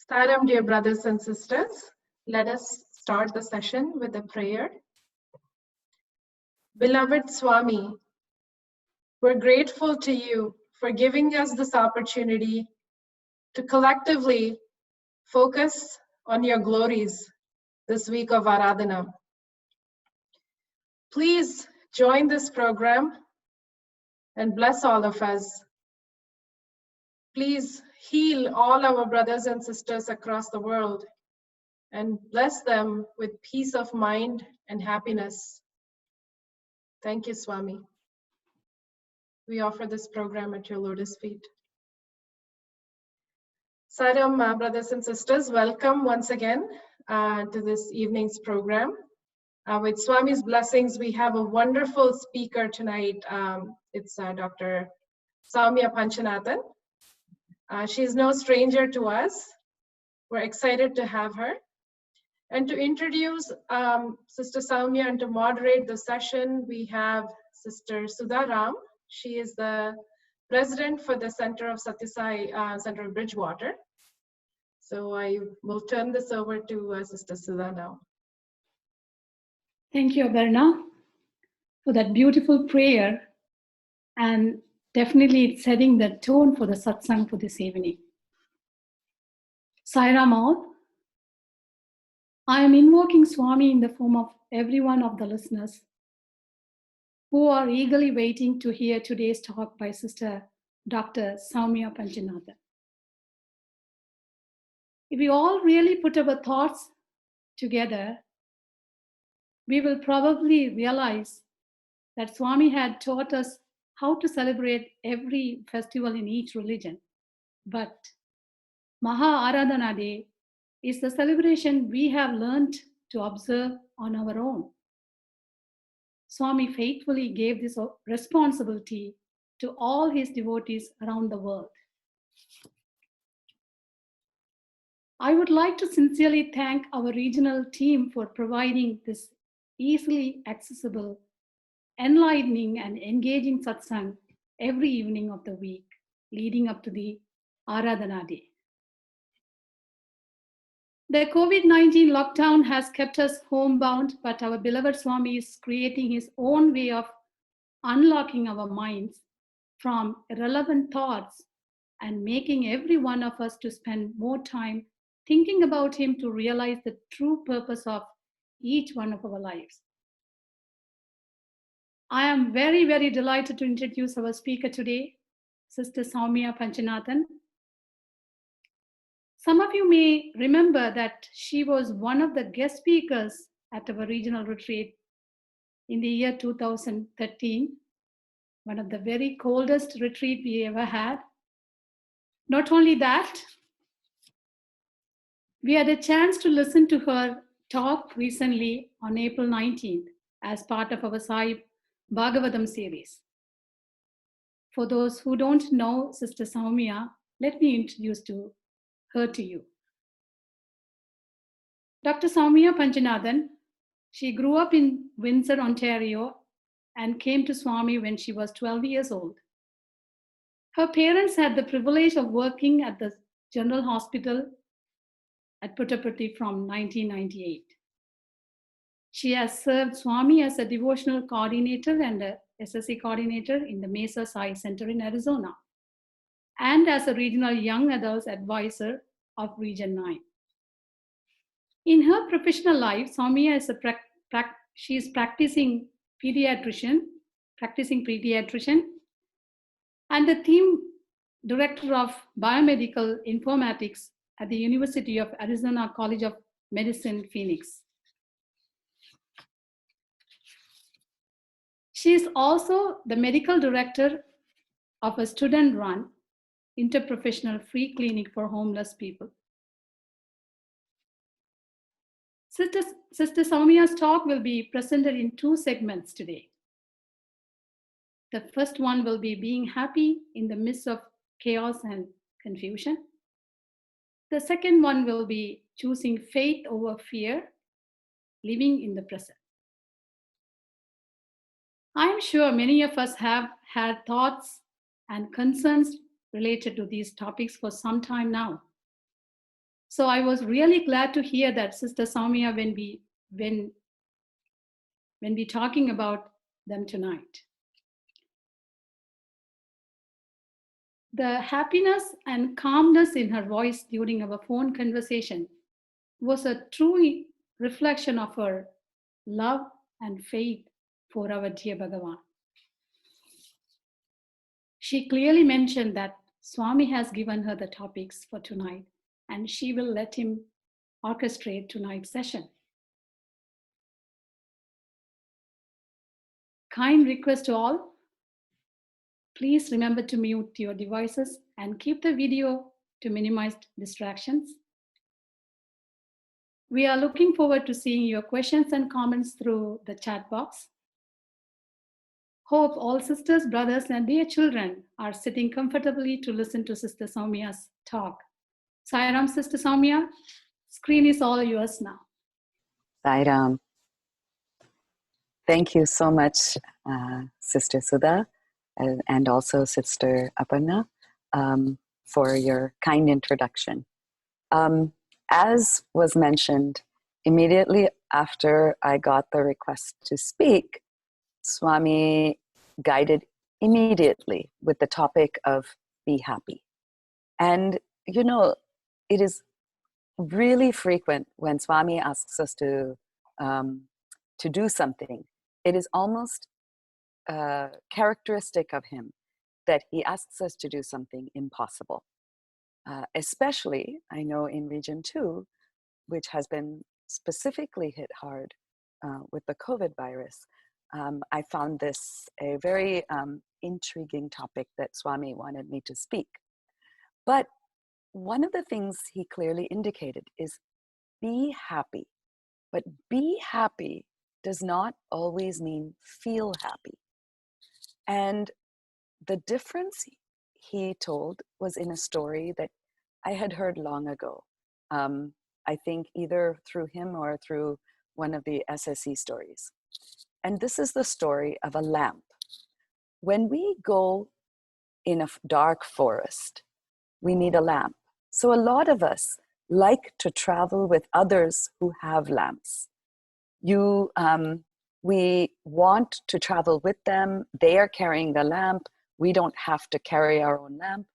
Salam, dear brothers and sisters. Let us start the session with a prayer. Beloved Swami, we're grateful to you for giving us this opportunity to collectively focus on your glories this week of Aradhana. Please join this program and bless all of us. Please heal all our brothers and sisters across the world and bless them with peace of mind and happiness. Thank you, Swami. We offer this program at your lotus feet. Salam, brothers and sisters, welcome once again to this evening's program. With Swami's blessings, we have a wonderful speaker tonight. It's Dr. Soumya Panchanathan. She's no stranger to us. We're excited to have her. And to introduce Sister Soumya and to moderate the session, we have Sister Sudha Ram. She is the president for the Center of SSIO, Center of Bridgewater. So I will turn this over to Sister Sudha now. Thank you, Aradhana, for that beautiful prayer, and definitely it's setting the tone for the satsang for this evening. Sai Ram all. I am invoking Swami in the form of every one of the listeners who are eagerly waiting to hear today's talk by Sister Dr. Soumya Panchanathan. If we all really put our thoughts together, we will probably realize that Swami had taught us how to celebrate every festival in each religion. But Maha Aradhana Day is the celebration we have learned to observe on our own. Swami faithfully gave this responsibility to all his devotees around the world. I would like to sincerely thank our regional team for providing this easily accessible, enlightening, and engaging satsang every evening of the week leading up to the Aradhana Day. The COVID-19 lockdown has kept us homebound, but our beloved Swami is creating his own way of unlocking our minds from irrelevant thoughts and making every one of us to spend more time thinking about him to realize the true purpose of each one of our lives. I am very, very delighted to introduce our speaker today, Sister Soumya Panchanathan. Some of you may remember that she was one of the guest speakers at our regional retreat in the year 2013, one of the very coldest retreat we ever had. Not only that, we had a chance to listen to her talk recently on April 19th as part of our Sai Bhagavatam series. For those who don't know Sister Soumya, let me introduce her to you. Dr. Soumya Panchanathan, she grew up in Windsor, Ontario, and came to Swami when she was 12 years old. Her parents had the privilege of working at the General Hospital at Puttaparthi from 1998. She has served Swami as a devotional coordinator and a SSC coordinator in the Mesa Sai Center in Arizona, and as a regional young adults advisor of Region 9. In her professional life, Soumya is she is practicing pediatrician, and the team director of biomedical informatics at the University of Arizona College of Medicine, Phoenix. She is also the medical director of a student-run interprofessional free clinic for homeless people. Sister Soumya's talk will be presented in 2 segments today. The first one will be being happy in the midst of chaos and confusion. The second one will be choosing faith over fear, living in the present. I am sure many of us have had thoughts and concerns related to these topics for some time now. So I was really glad to hear that Sister Soumya when we talking about them tonight. The happiness and calmness in her voice during our phone conversation was a true reflection of her love and faith for our dear Bhagavan. She clearly mentioned that Swami has given her the topics for tonight, and she will let him orchestrate tonight's session. Kind request to all, please remember to mute your devices and keep the video to minimize distractions. We are looking forward to seeing your questions and comments through the chat box. Hope all sisters, brothers, and dear children are sitting comfortably to listen to Sister Soumya's talk. Sairam, Sister Soumya, screen is all yours now. Sairam. Thank you so much, Sister Sudha, and also Sister Aparna, for your kind introduction. As was mentioned, immediately after I got the request to speak, Swami guided immediately with the topic of be happy. And, you know, it is really frequent when Swami asks us to do something. It is almost characteristic of him that he asks us to do something impossible. Especially, I know in Region 2, which has been specifically hit hard with the COVID virus, I found this a very intriguing topic that Swami wanted me to speak. But one of the things he clearly indicated is be happy. But be happy does not always mean feel happy. And the difference he told was in a story that I had heard long ago. I think either through him or through one of the SSE stories. And this is the story of a lamp. When we go in a dark forest, we need a lamp. So a lot of us like to travel with others who have lamps. We want to travel with them. They are carrying the lamp. We don't have to carry our own lamp.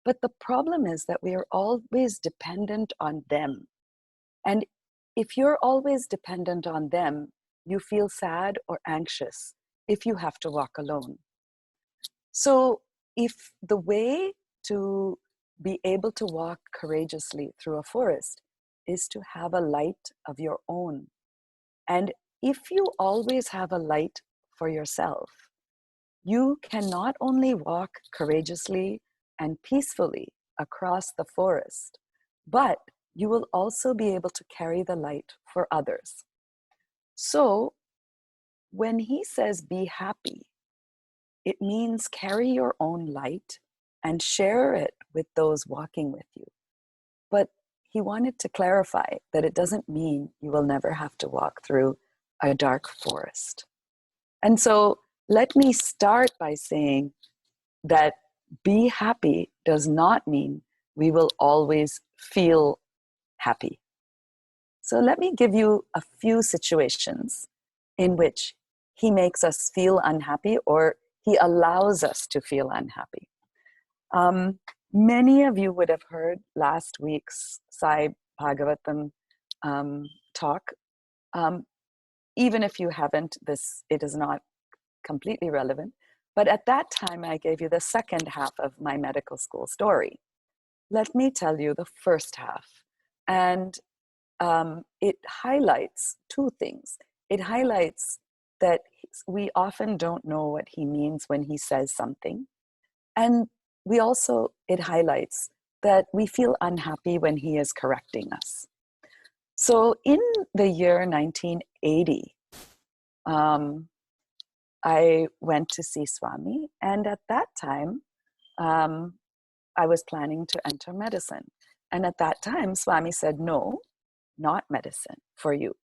But the problem is that we are always dependent on them. And if you're always dependent on them, you feel sad or anxious if you have to walk alone. So if the way to be able to walk courageously through a forest is to have a light of your own, and if you always have a light for yourself, you can not only walk courageously and peacefully across the forest, but you will also be able to carry the light for others. So when he says be happy, it means carry your own light and share it with those walking with you. But he wanted to clarify that it doesn't mean you will never have to walk through a dark forest. And so let me start by saying that be happy does not mean we will always feel happy. So let me give you a few situations in which he makes us feel unhappy or he allows us to feel unhappy. Many of you would have heard last week's Sai Bhagavatam talk. Even if you haven't, it is not completely relevant. But at that time, I gave you the second half of my medical school story. let me tell you the first half. And it highlights two things. It highlights that we often don't know what he means when he says something. And it highlights that we feel unhappy when he is correcting us. So in the year 1980, I went to see Swami, and at that time, I was planning to enter medicine. And at that time, Swami said, no, not medicine for you.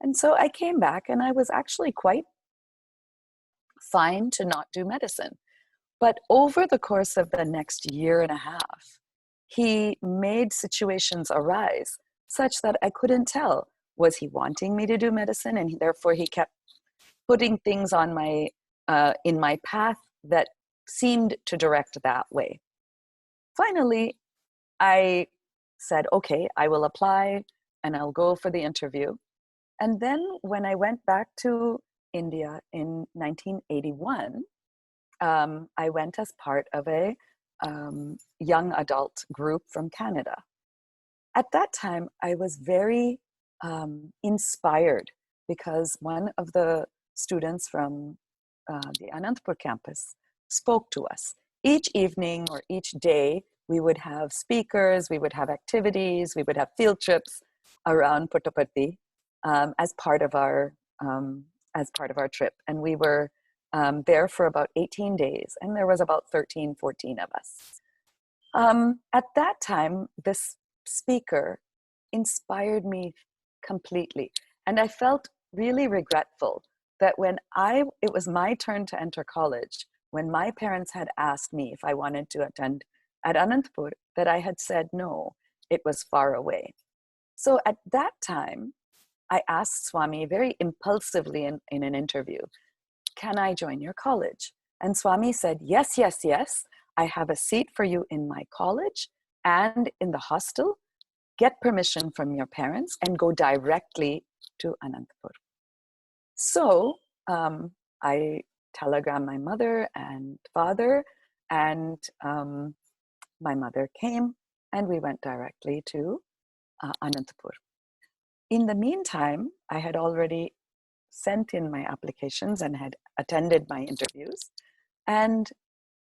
And so I came back, and I was actually quite fine to not do medicine. But over the course of the next year and a half, he made situations arise such that I couldn't tell, was he wanting me to do medicine? And therefore he kept putting things on in my path that seemed to direct that way. Finally, I said, okay, I will apply and I'll go for the interview. And then when I went back to India in 1981, I went as part of a young adult group from Canada. At that time, I was very inspired because one of the students from the Anantapur campus spoke to us. Each evening or each day, we would have speakers, we would have activities, we would have field trips around Puttaparthi as part of our trip. And we were there for about 18 days, and there was about 13, 14 of us. At that time, this speaker inspired me completely. And I felt really regretful that when it was my turn to enter college, when my parents had asked me if I wanted to attend at Anantapur, that I had said no, it was far away. So at that time, I asked Swami very impulsively in an interview, can I join your college? And Swami said, yes, yes, yes. I have a seat for you in my college and in the hostel. Get permission from your parents and go directly to Anantapur. So I telegrammed my mother and father, and my mother came, and we went directly to Anantapur. In the meantime, I had already sent in my applications and had attended my interviews. And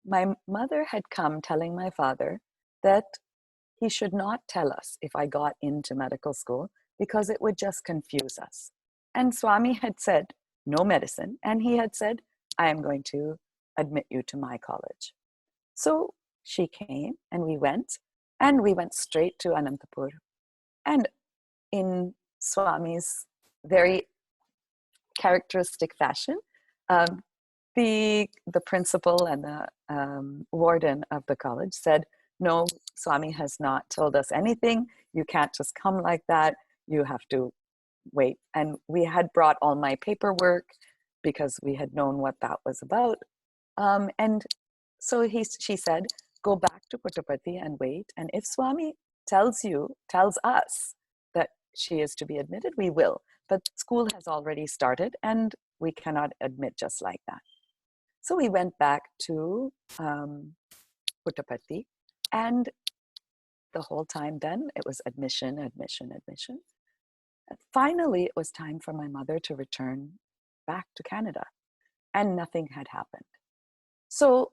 my mother had come telling my father that he should not tell us if I got into medical school because it would just confuse us. And Swami had said, no medicine. And he had said, I am going to admit you to my college. So she came and we went straight to Anantapur. And in Swami's very characteristic fashion, the principal and the warden of the college said, no, Swami has not told us anything. You can't just come like that. You have to wait. And we had brought all my paperwork because we had known what that was about. And so she said, go back to Puttaparthi and wait. And if Swami tells us that she is to be admitted, we will. But school has already started and we cannot admit just like that. So we went back to Puttaparthi, and the whole time then it was admission. And finally, it was time for my mother to return back to Canada, and nothing had happened. So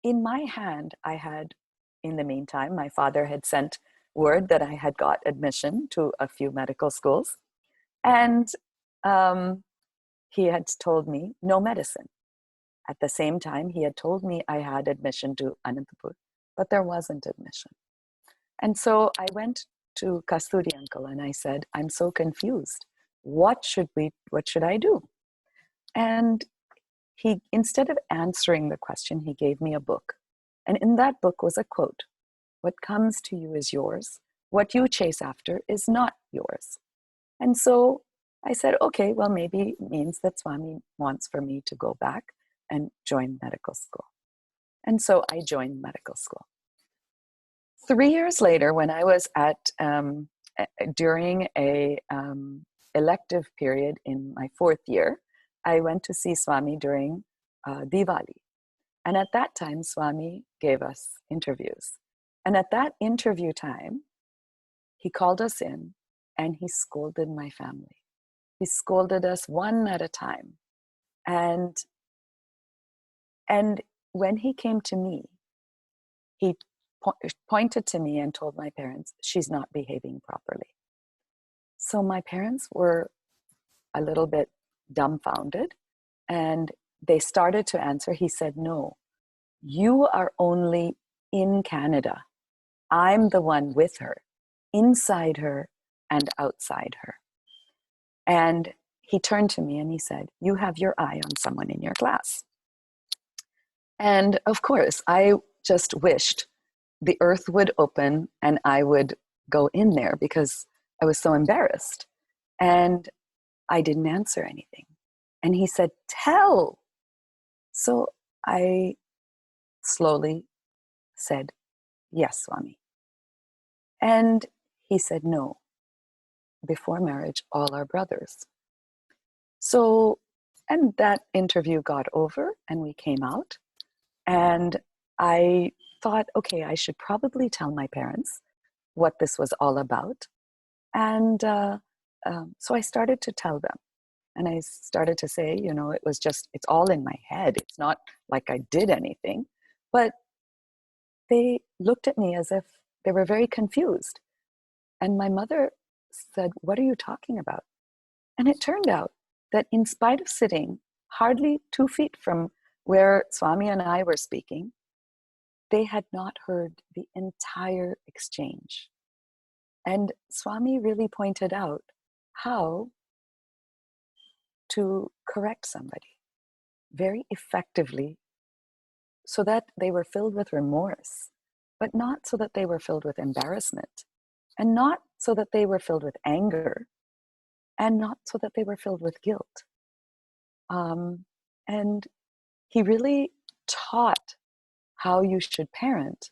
in my hand, I had, in the meantime, my father had sent word that I had got admission to a few medical schools, and he had told me no medicine. At the same time, he had told me I had admission to Anantapur, but there wasn't admission. And so I went to Kasturi uncle and I said, I'm so confused. What should I do? And he, instead of answering the question, he gave me a book. And in that book was a quote: what comes to you is yours. What you chase after is not yours. And so I said, okay, well, maybe it means that Swami wants for me to go back and join medical school. And so I joined medical school. 3 years later, when I was during a elective period in my 4th year, I went to see Swami during Diwali. And at that time, Swami gave us interviews. And at that interview time, he called us in and he scolded my family. He scolded us one at a time. And when he came to me, he pointed to me and told my parents, she's not behaving properly. So my parents were a little bit dumbfounded, and they started to answer. He said, no, you are only in Canada. I'm the one with her, inside her and outside her. And he turned to me and he said, you have your eye on someone in your class. And of course, I just wished the earth would open and I would go in there because I was so embarrassed. And I didn't answer anything. And he said, tell. So I slowly said, yes, Swami. And he said, no, before marriage, all are brothers. So, and that interview got over and we came out. And I thought, okay, I should probably tell my parents what this was all about. And so I started to tell them. And I started to say, you know, it's all in my head. It's not like I did anything. But they looked at me as if they were very confused. And my mother said, what are you talking about? And it turned out that in spite of sitting hardly 2 feet from where Swami and I were speaking, they had not heard the entire exchange. And Swami really pointed out how to correct somebody very effectively so that they were filled with remorse, but not so that they were filled with embarrassment, and not so that they were filled with anger, and not so that they were filled with guilt. And he really taught how you should parent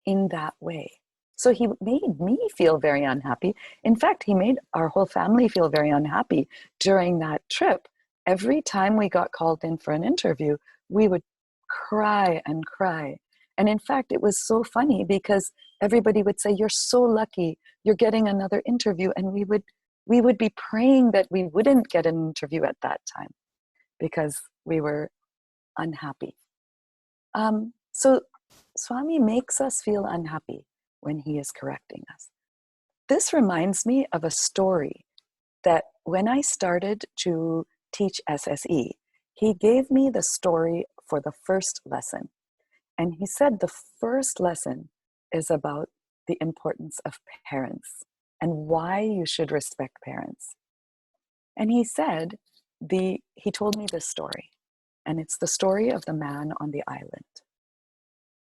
in that way. So he made me feel very unhappy. In fact, he made our whole family feel very unhappy during that trip. Every time we got called in for an interview, we would cry and cry. And in fact, it was so funny because everybody would say, you're so lucky, you're getting another interview. And we would be praying that we wouldn't get an interview at that time because we were unhappy. So Swami makes us feel unhappy when he is correcting us. This reminds me of a story that when I started to teach SSE, he gave me the story for the first lesson. And he said the first lesson is about the importance of parents and why you should respect parents. And he said, he told me this story, and it's the story of the man on the island.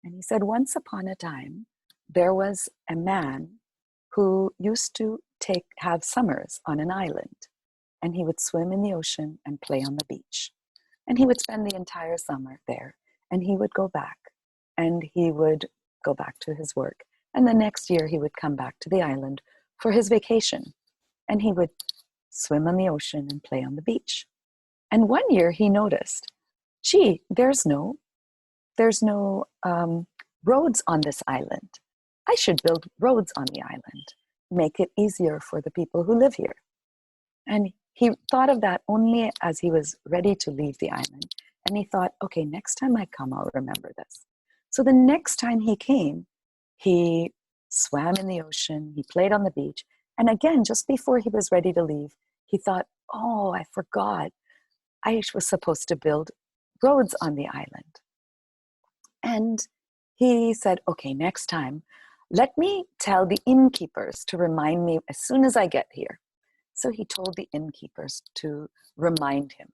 And he said, once upon a time, there was a man who used to have summers on an island, and he would swim in the ocean and play on the beach. And he would spend the entire summer there, and he would go back, and he would go back to his work. And the next year he would come back to the island for his vacation, and he would swim on the ocean and play on the beach. And one year he noticed, gee, there's no roads on this island. I should build roads on the island, make it easier for the people who live here. And he thought of that only as he was ready to leave the island. And he thought, okay, next time I come, I'll remember this. So the next time he came, he swam in the ocean, he played on the beach. And again, just before he was ready to leave, he thought, oh, I forgot. I was supposed to build roads on the island. And he said, okay, next time, let me tell the innkeepers to remind me as soon as I get here. So he told the innkeepers to remind him.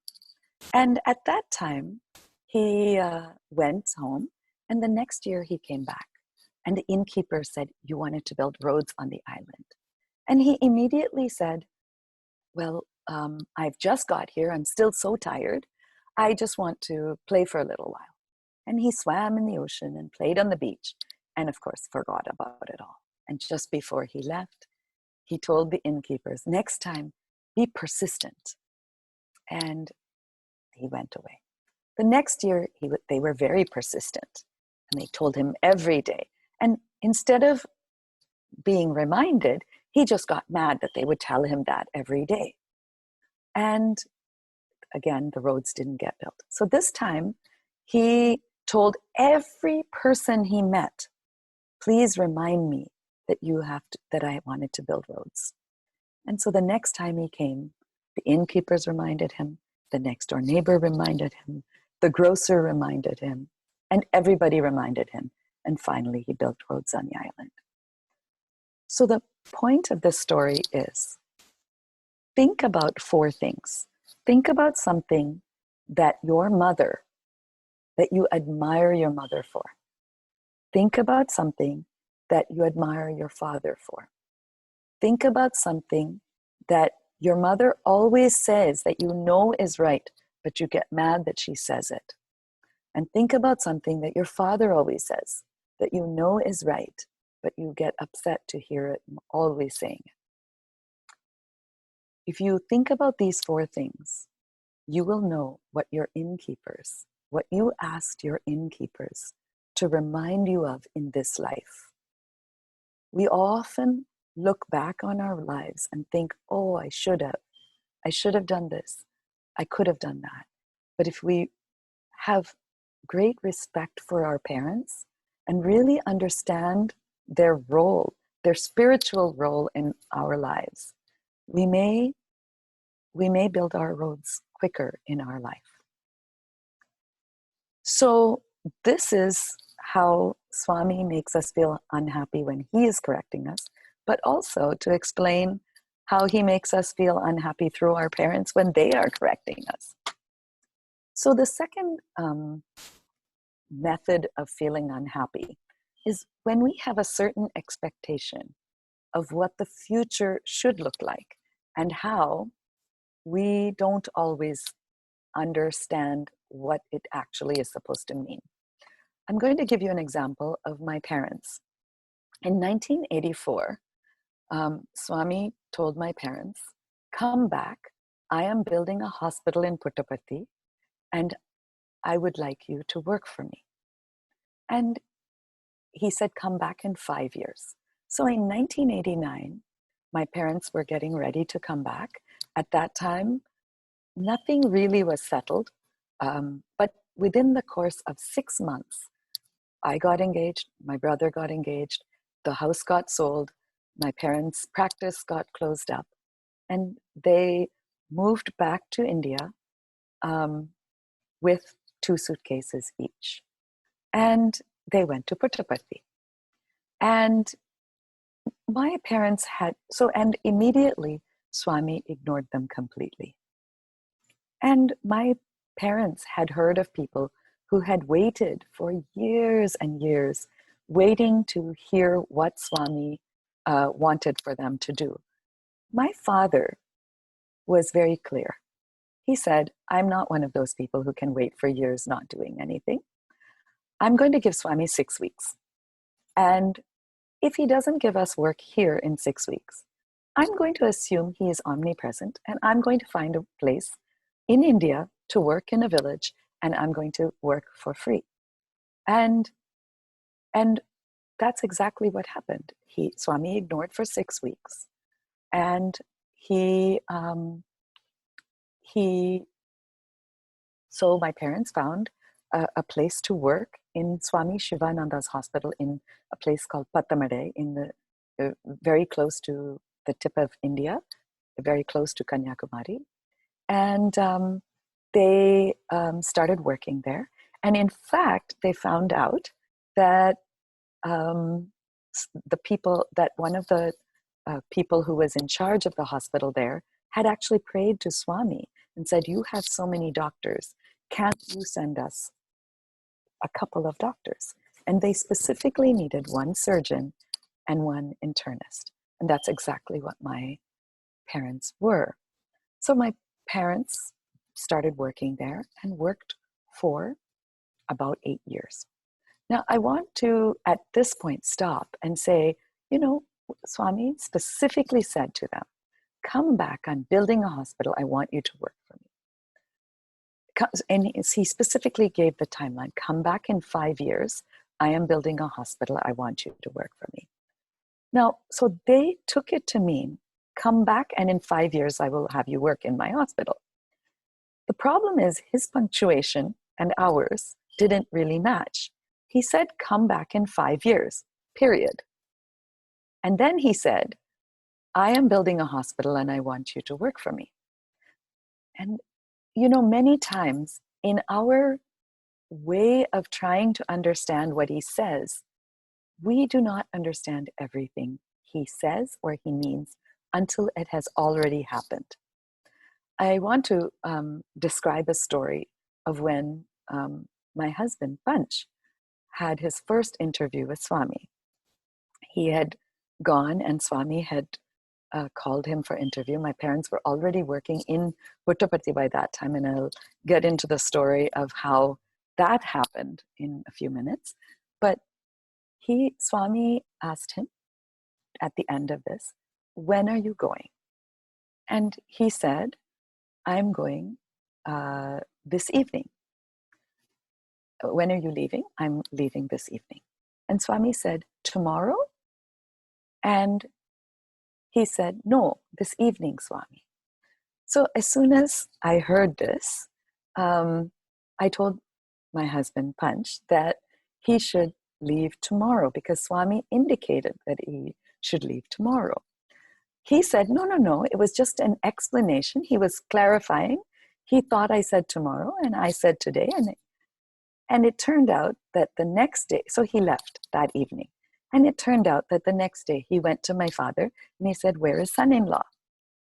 And at that time, he went home, and the next year he came back. And the innkeeper said, you wanted to build roads on the island. And he immediately said, well, I've just got here. I'm still so tired. I just want to play for a little while. And he swam in the ocean and played on the beach, and of course forgot about it all. And just before he left, he told the innkeepers, next time, be persistent. And he went away. The next year, they were very persistent, and they told him every day. And instead of being reminded, he just got mad that they would tell him that every day. And again, the roads didn't get built. So this time, he told every person he met, please remind me that I wanted to build roads. And so the next time he came, the innkeepers reminded him, the next door neighbor reminded him, the grocer reminded him, and everybody reminded him. And finally, he built roads on the island. So the point of this story is, think about 4 things. Think about something that you admire your mother for. Think about something that you admire your father for. Think about something that your mother always says that you know is right, but you get mad that she says it. And think about something that your father always says that you know is right, but you get upset to hear it always saying it. If you think about these 4 things, you will know what you asked your innkeepers to remind you of in this life. We often look back on our lives and think, oh, I should have done this. I could have done that. But if we have great respect for our parents and really understand their role, their spiritual role in our lives, we may build our roads quicker in our life. So this is how Swami makes us feel unhappy when he is correcting us, but also to explain how he makes us feel unhappy through our parents when they are correcting us. So the second method of feeling unhappy is when we have a certain expectation of what the future should look like and how we don't always understand what it actually is supposed to mean. I'm going to give you an example of my parents. In 1984, Swami told my parents, come back, I am building a hospital in Puttaparthi and I would like you to work for me. And he said, come back in 5 years. So in 1989, my parents were getting ready to come back. At that time, nothing really was settled, but within the course of 6 months, I got engaged, my brother got engaged, the house got sold, my parents' practice got closed up, and they moved back to India with 2 suitcases each. And they went to Puttaparthi. And my parents and immediately Swami ignored them completely. And my parents had heard of people who had waited for years and years, waiting to hear what Swami wanted for them to do. My father was very clear. He said, I'm not one of those people who can wait for years not doing anything. I'm going to give Swami 6 weeks. And if he doesn't give us work here in 6 weeks, I'm going to assume he is omnipresent and I'm going to find a place in India to work in a village and I'm going to work for free. And that's exactly what happened. Swami ignored for 6 weeks and so my parents found a place to work in Swami Shivananda's hospital in a place called Pattamade, very close to the tip of India, very close to Kanyakumari. And they started working there. And in fact, they found out that one of the people who was in charge of the hospital there had actually prayed to Swami and said, you have so many doctors, can't you send us a couple of doctors? And they specifically needed 1 surgeon and 1 internist. And that's exactly what my parents were. So my parents started working there and worked for about 8 years. Now, I want to, at this point, stop and say, Swami specifically said to them, come back, I'm building a hospital, I want you to work for me. And he specifically gave the timeline, come back in 5 years, I am building a hospital. I want you to work for me. Now, so they took it to mean, come back and in 5 years, I will have you work in my hospital. The problem is his punctuation and ours didn't really match. He said, come back in 5 years, period. And then he said, I am building a hospital and I want you to work for me. And, many times in our way of trying to understand what he says, we do not understand everything he says or he means until it has already happened. I want to describe a story of when my husband, Panch, had his first interview with Swami. He had gone and Swami had called him for interview. My parents were already working in Puttaparthi by that time, and I'll get into the story of how that happened in a few minutes. But Swami asked him at the end of this, when are you going? And he said, I'm going this evening. When are you leaving? I'm leaving this evening. And Swami said, tomorrow? And he said, no, this evening, Swami. So as soon as I heard this, I told my husband, Panch, that he should leave tomorrow because Swami indicated that he should leave tomorrow. He said, no, it was just an explanation. He was clarifying. He thought I said tomorrow and I said today. And it turned out that the next day, so he left that evening. And it turned out that the next day he went to my father and he said, where is son-in-law?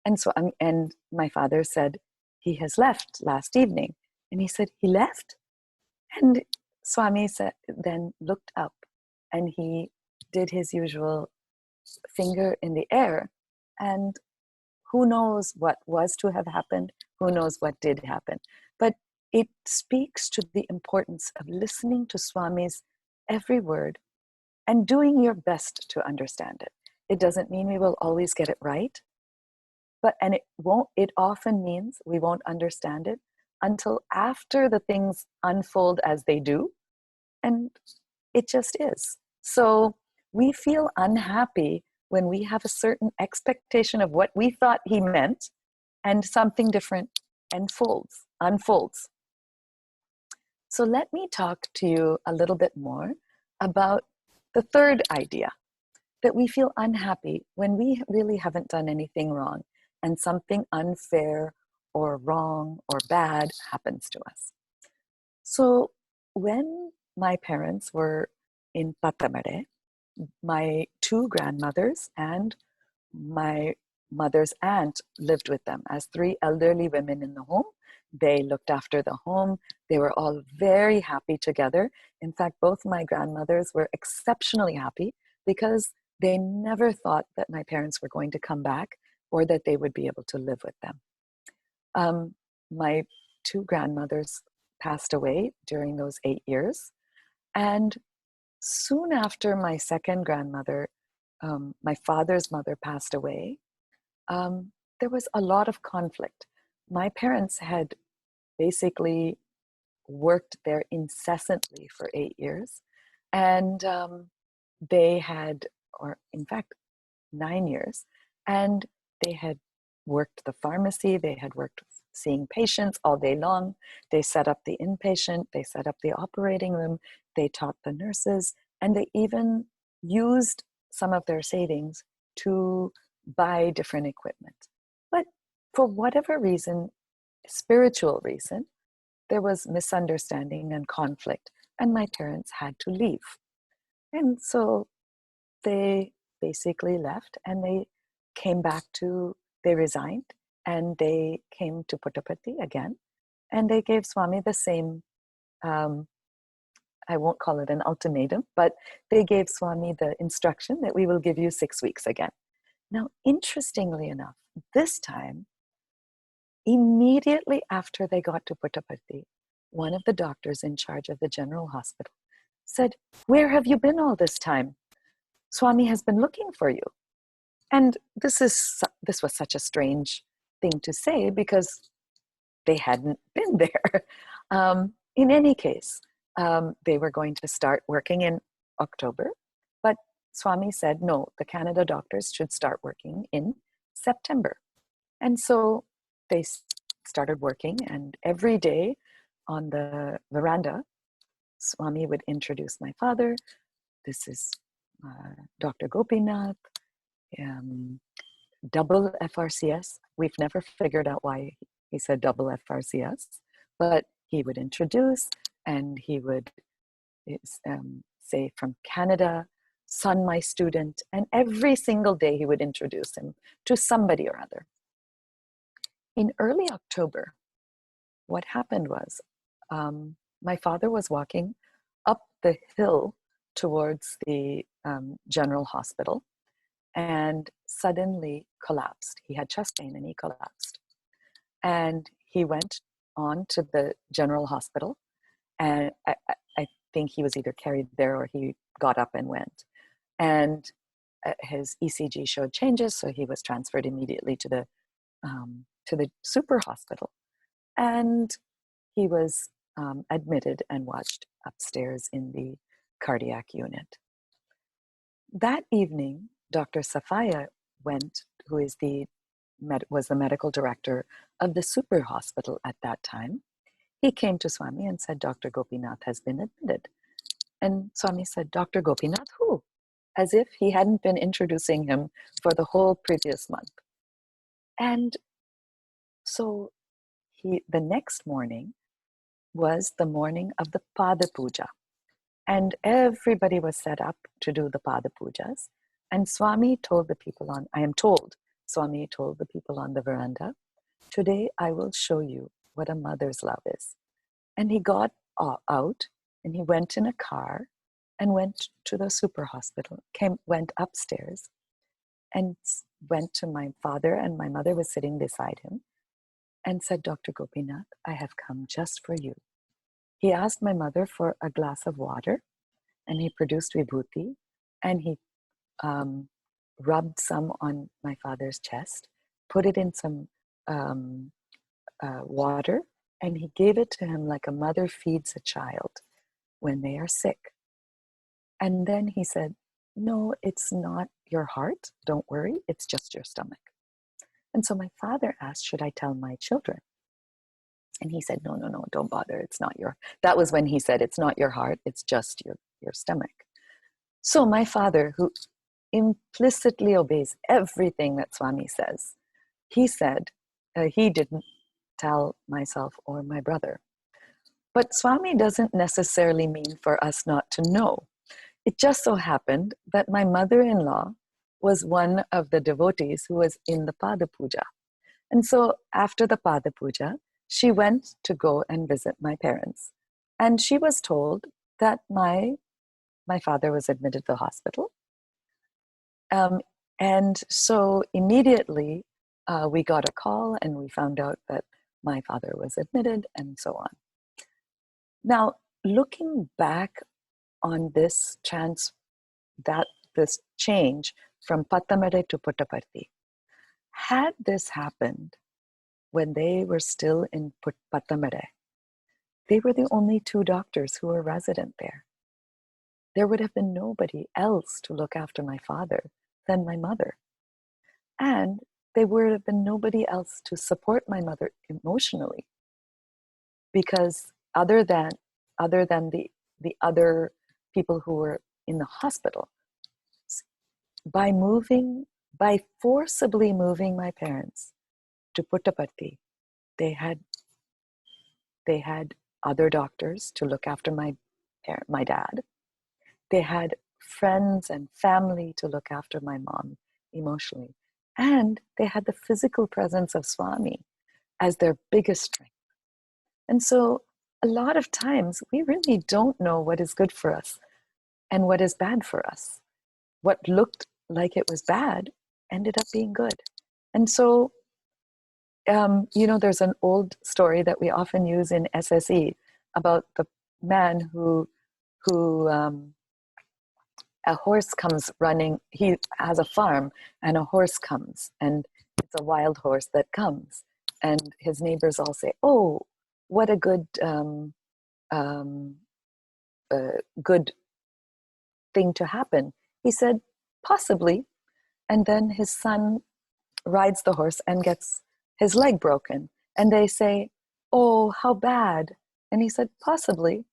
And my father said, he has left last evening. And he said, he left? And Swami then looked up and he did his usual finger in the air. And who knows what was to have happened? Who knows what did happen? But it speaks to the importance of listening to Swami's every word and doing your best to understand it. It doesn't mean we will always get it right, it often means we won't understand it until after the things unfold as they do, and it just is. So we feel unhappy when we have a certain expectation of what we thought he meant and something different unfolds. So let me talk to you a little bit more about the third idea, that we feel unhappy when we really haven't done anything wrong and something unfair or wrong or bad happens to us. So when my parents were in Patamare, my two grandmothers and my mother's aunt lived with them as three elderly women in the home. They looked after the home. They were all very happy together. In fact, both my grandmothers were exceptionally happy because they never thought that my parents were going to come back or that they would be able to live with them. My two grandmothers passed away during those 8 years. And soon after my second grandmother, my father's mother, passed away, there was a lot of conflict. My parents had basically worked there incessantly for 8 years. And they had, or in fact, 9 years. And they had worked the pharmacy. They had worked seeing patients all day long. They set up the inpatient. They set up the operating room. They taught the nurses. And they even used some of their savings to buy different equipment. But for whatever reason, spiritual reason, there was misunderstanding and conflict, and my parents had to leave. And so they basically left and they came back they resigned and they came to Puttaparthi again, and they gave Swami the same, I won't call it an ultimatum, but they gave Swami the instruction that we will give you 6 weeks again. Now, interestingly enough, this time, immediately after they got to Puttaparthi, one of the doctors in charge of the general hospital said, "Where have you been all this time? Swami has been looking for you." And this was such a strange thing to say because they hadn't been there. In any case, They were going to start working in October, but Swami said, no, the Canada doctors should start working in September. And so they started working, and every day on the veranda, Swami would introduce my father. This is Dr. Gopinath, double FRCS. We've never figured out why he said double FRCS, but he would introduce, and he would say, from Canada, son, my student, and every single day he would introduce him to somebody or other. In early October, what happened was my father was walking up the hill towards the general hospital and suddenly collapsed. He had chest pain and he collapsed. And he went on to the general hospital, and I think he was either carried there or he got up and went. And his ECG showed changes, so he was transferred immediately to the super hospital. And he was admitted and watched upstairs in the cardiac unit. That evening, Dr. Safaya went, who is was the medical director of the super hospital at that time. He came to Swami and said, Dr. Gopinath has been admitted. And Swami said, Dr. Gopinath, who? As if he hadn't been introducing him for the whole previous month. And so the next morning was the morning of the Pada Puja. And everybody was set up to do the Pada Pujas. And Swami told the people Swami told the people on the veranda, today I will show you what a mother's love is. And he got out and he went in a car and went to the super hospital, went upstairs and went to my father, and my mother was sitting beside him, and said, Dr. Gopinath, I have come just for you. He asked my mother for a glass of water, and he produced vibhuti, and he rubbed some on my father's chest, put it in some water, and he gave it to him like a mother feeds a child when they are sick. And then he said, no, it's not your heart. Don't worry. It's just your stomach. And so my father asked, should I tell my children? And he said, no, don't bother. It's not that was when he said, it's not your heart. It's just your stomach. So my father, who implicitly obeys everything that Swami says, he said, he didn't tell myself or my brother. But Swami doesn't necessarily mean for us not to know. It just so happened that my mother-in-law was one of the devotees who was in the Pada Puja. And so after the Pada Puja, she went to go and visit my parents. And she was told that my father was admitted to the hospital. And so immediately we got a call and we found out that my father was admitted and so on. Now, looking back on this change from Pattamare to Puttaparthi, had this happened when they were still in Pattamare, they were the only two doctors who were resident there. There would have been nobody else to look after my father than my mother. And there would have been nobody else to support my mother emotionally, because other than the other people who were in the hospital, by forcibly moving my parents to Puttaparthi, they had other doctors to look after my dad. They had friends and family to look after my mom emotionally. And they had the physical presence of Swami as their biggest strength. And so a lot of times we really don't know what is good for us and what is bad for us. What looked like it was bad ended up being good. And so, there's an old story that we often use in SSE about the man who a horse comes running. He has a farm and a horse comes, and it's a wild horse that comes. And his neighbors all say, oh, what a good good thing to happen? He said, possibly. And then his son rides the horse and gets his leg broken. And they say, oh, how bad. And he said, possibly.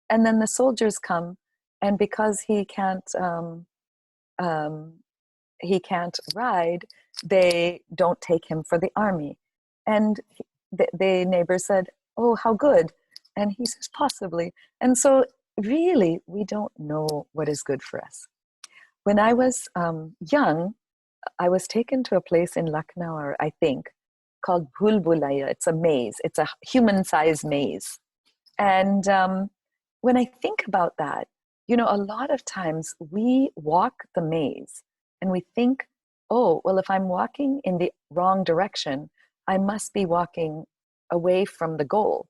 And then the soldiers come, and because he can't ride, they don't take him for the army. And the neighbor said, oh, how good. And he says, possibly. And so really, we don't know what is good for us. When I was young, I was taken to a place in Lucknow, I think, called Bhul Bhulaiya. It's a maze. It's a human-sized maze. And when I think about that, you know, a lot of times we walk the maze and we think, oh, well, if I'm walking in the wrong direction, I must be walking away from the goal.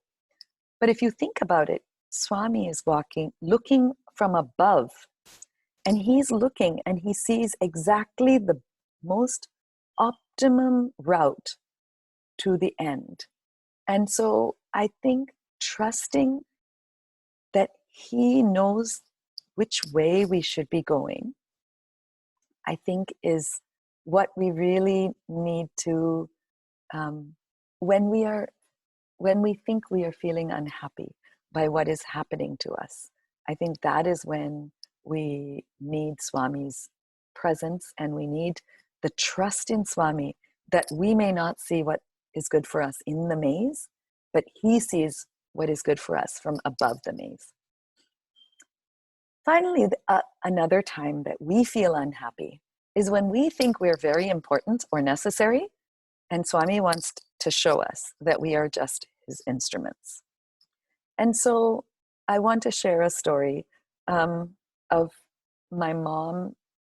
But if you think about it, Swami is walking, looking from above, and he's looking and he sees exactly the most optimum route to the end. And so I think trusting that he knows which way we should be going, I think is what we really need to, when we think we are feeling unhappy by what is happening to us, I think that is when we need Swami's presence, and we need the trust in Swami that we may not see what is good for us in the maze, but he sees what is good for us from above the maze. Finally, another time that we feel unhappy is when we think we're very important or necessary, and Swami wants to show us that we are just his instruments. And so I want to share a story of my mom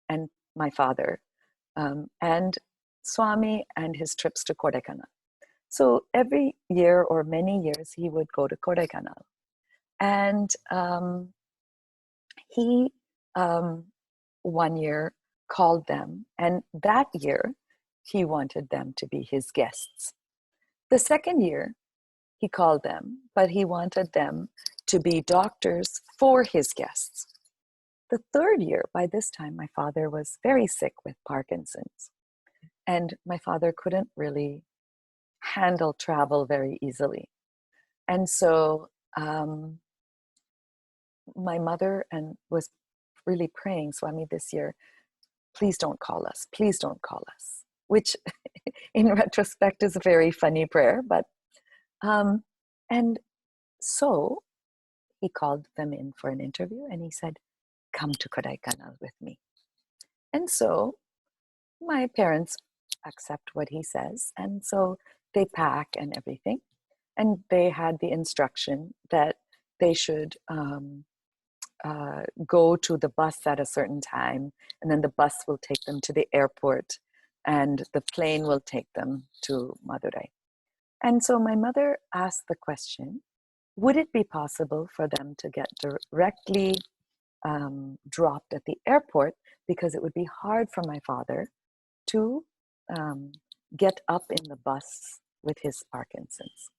and my father, and Swami and his trips to Kodaikanal. So every year or many years, he would go to Kodaikanal. And he, one year, called them. And that year, he wanted them to be his guests. The second year, he called them, but he wanted them to be doctors for his guests. The third year, by this time, my father was very sick with Parkinson's. And my father couldn't really handle travel very easily. And so my mother was really praying, Swami, this year, please don't call us. Please don't call us. Which in retrospect is a very funny prayer. But and so he called them in for an interview and he said, come to Kodaikanal with me. And so my parents accept what he says. And so they pack and everything. And they had the instruction that they should go to the bus at a certain time. And then the bus will take them to the airport. And the plane will take them to Madurai. And so my mother asked the question, would it be possible for them to get directly dropped at the airport, because it would be hard for my father to get up in the bus with his Parkinson's.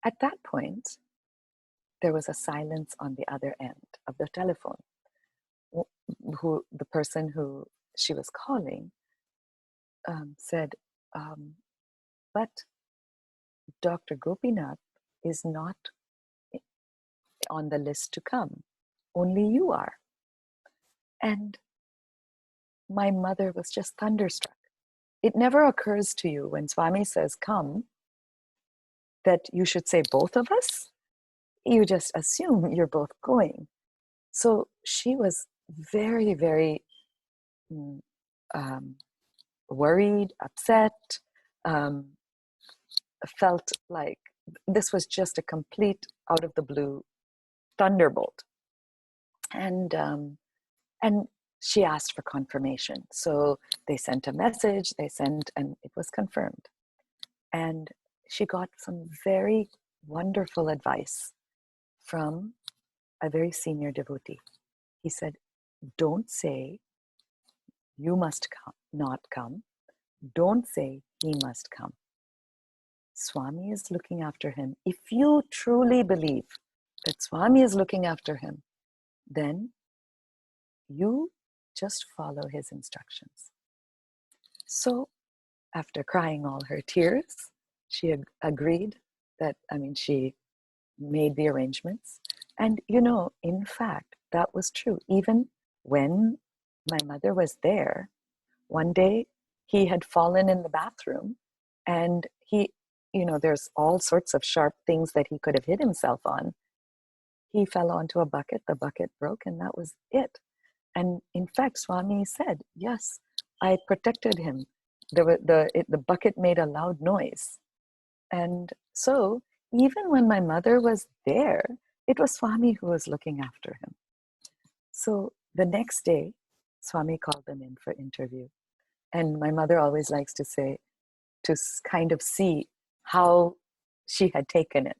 At that point, there was a silence on the other end of the telephone. The person who she was calling said, but Dr. Gopinath is not on the list to come. Only you are. And my mother was just thunderstruck. It never occurs to you when Swami says, come, that you should say both of us. You just assume you're both going. So she was very, very worried, upset, felt like this was just a complete out of the blue thunderbolt. And she asked for confirmation. So they sent a message, and it was confirmed. And she got some very wonderful advice from a very senior devotee. He said, don't say you must not come. Don't say he must come. Swami is looking after him. If you truly believe that Swami is looking after him, then you just follow his instructions. So after crying all her tears, she agreed that, she made the arrangements. And, in fact, that was true. Even when my mother was there, one day he had fallen in the bathroom, and there's all sorts of sharp things that he could have hit himself on. He fell onto a bucket, the bucket broke, and that was it. And in fact, Swami said, yes, I protected him. The bucket made a loud noise. And so even when my mother was there, it was Swami who was looking after him. So the next day, Swami called them in for interview. And my mother always likes to say, to kind of see how she had taken it.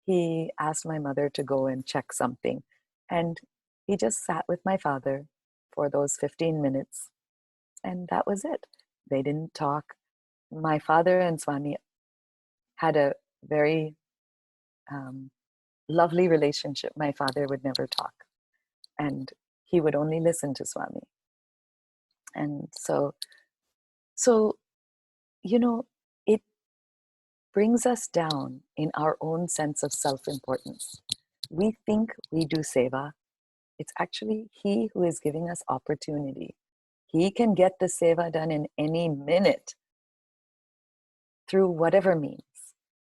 He asked my mother to go and check something. And he just sat with my father for those 15 minutes. And that was it. They didn't talk. My father and Swami had a very lovely relationship. My father would never talk, and he would only listen to Swami. And so it brings us down in our own sense of self-importance. We think we do seva. It's actually he who is giving us opportunity. He can get the seva done in any minute through whatever means.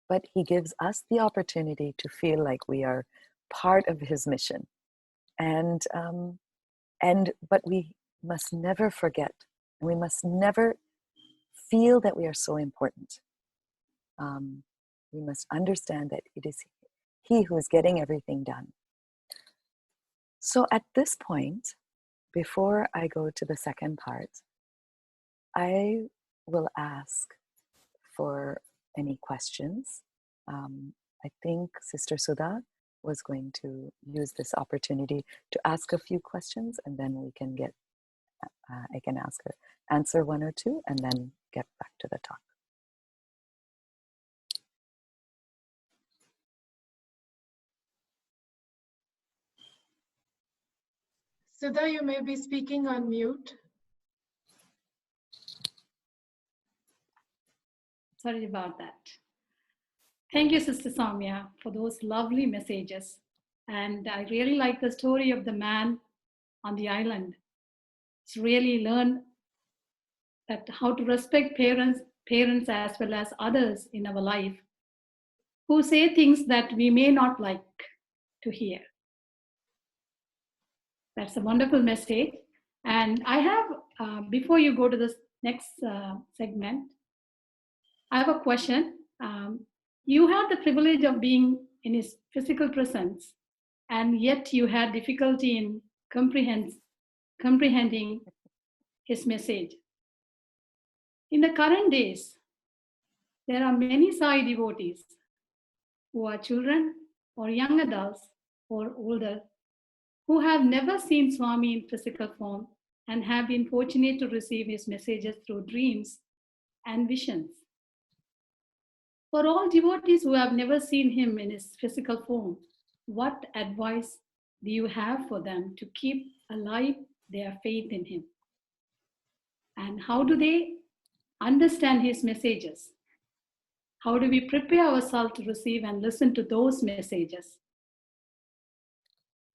But he gives us the opportunity to feel like we are part of his mission. But we must never forget, and we must never feel that we are so important. We must understand that it is he who is getting everything done. So at this point, before I go to the second part, I will ask for any questions. I think Sister Sudha was going to use this opportunity to ask a few questions, and then we can I can ask her, answer one or two, and then get back to the talk. Sudha, you may be speaking on mute. Sorry about that. Thank you, Sister Soumya, for those lovely messages. And I really like the story of the man on the island. It's really learn that how to respect parents as well as others in our life who say things that we may not like to hear. That's a wonderful message. And I have, before you go to the next segment, I have a question. You had the privilege of being in his physical presence, and yet you had difficulty in comprehending his message. In the current days, there are many Sai devotees who are children or young adults or older who have never seen Swami in physical form and have been fortunate to receive his messages through dreams and visions. For all devotees who have never seen him in his physical form, what advice do you have for them to keep alive their faith in him? And how do they understand his messages? How do we prepare ourselves to receive and listen to those messages?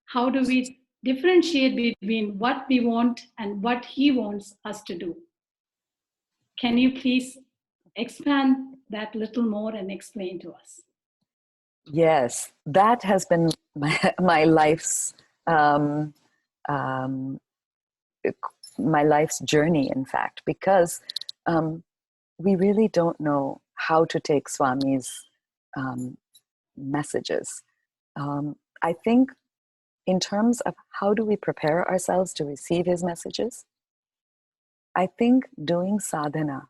How do we differentiate between what we want and what he wants us to do? Can you please expand that little more and explain to us? Yes, that has been my life's journey, in fact, because we really don't know how to take Swami's messages. I think in terms of how do we prepare ourselves to receive his messages, I think doing sadhana